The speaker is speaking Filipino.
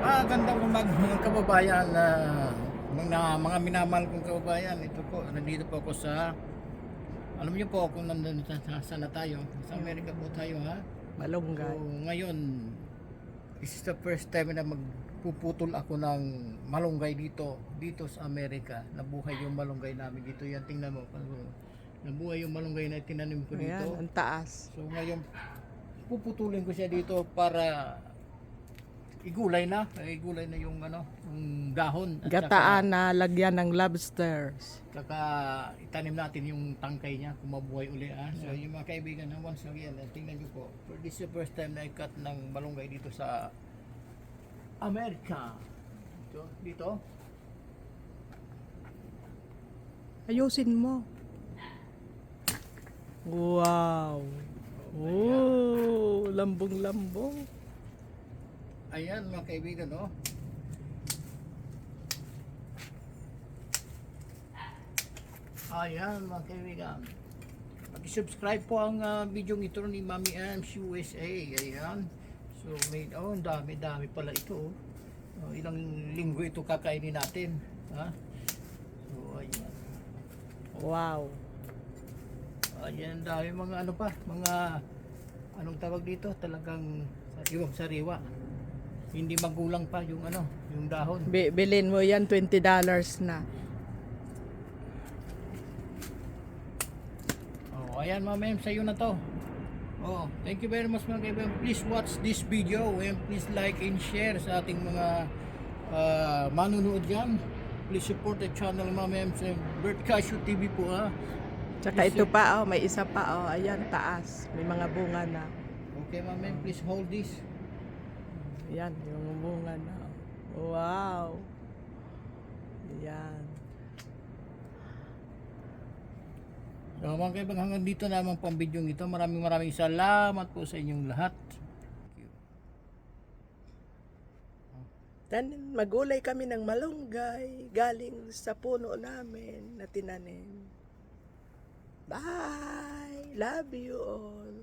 Gandang umaga mga kababayan, mga minamahal kong kababayan. Ito po, nandito po ako sa, alam niyo po kung nandun saan na tayo. Sa Amerika po tayo, ha. So Malunggay. ngayon, this is the first time na magpuputol ako ng malunggay dito sa Amerika. Nabuhay yung malunggay namin dito. Yan, tingnan mo. Nabuhay yung malunggay na tinanim ko dito. Ayan, ang taas. So ngayon, puputulin ko siya dito para igulay na yung yung dahon at Gataan na lagyan ng lobsters. saka itanim natin yung tangkay niya kung mabuhay uli, ha. So yung mga kaibigan, once again, tingnan niyo po, this is the first time na i-cut ng malunggay dito sa Amerika. Dito. Ayusin mo. Wow. Oh, lambong-lambong. Ayan mga kaibigan, oh. Ayan mga kaibigan, pag-subscribe po ang video ito ni Mami Ems USA. Ayan. So ang dami pala ito, oh. Ilang linggo ito kakainin natin, ha. So ayan. Wow. Ayan, dami mga mga anong tawag dito, talagang sariwa. Hindi magulang pa yung yung dahon. Bilin mo yan, $20 na. Oh, ayan mga ma'am, sa'yo na to. Oh, thank you very much mga kaibigan. Please watch this video and please like and share sa ating mga manunood dyan. Please support the channel mga ma'am sa Bert Casio TV po, ha. Tsaka ito pa, oh, may isa pa, oh. Ayan, taas. May mga bunga na. Okay mga ma'am, please hold this. Ayan, yung bunga na. Wow. Ayan. So mga kaibigan, hanggang dito naman po ang video ito. Maraming salamat po sa inyong lahat. Magulay kami ng malunggay galing sa puno namin na tinanim. Bye! Love you all!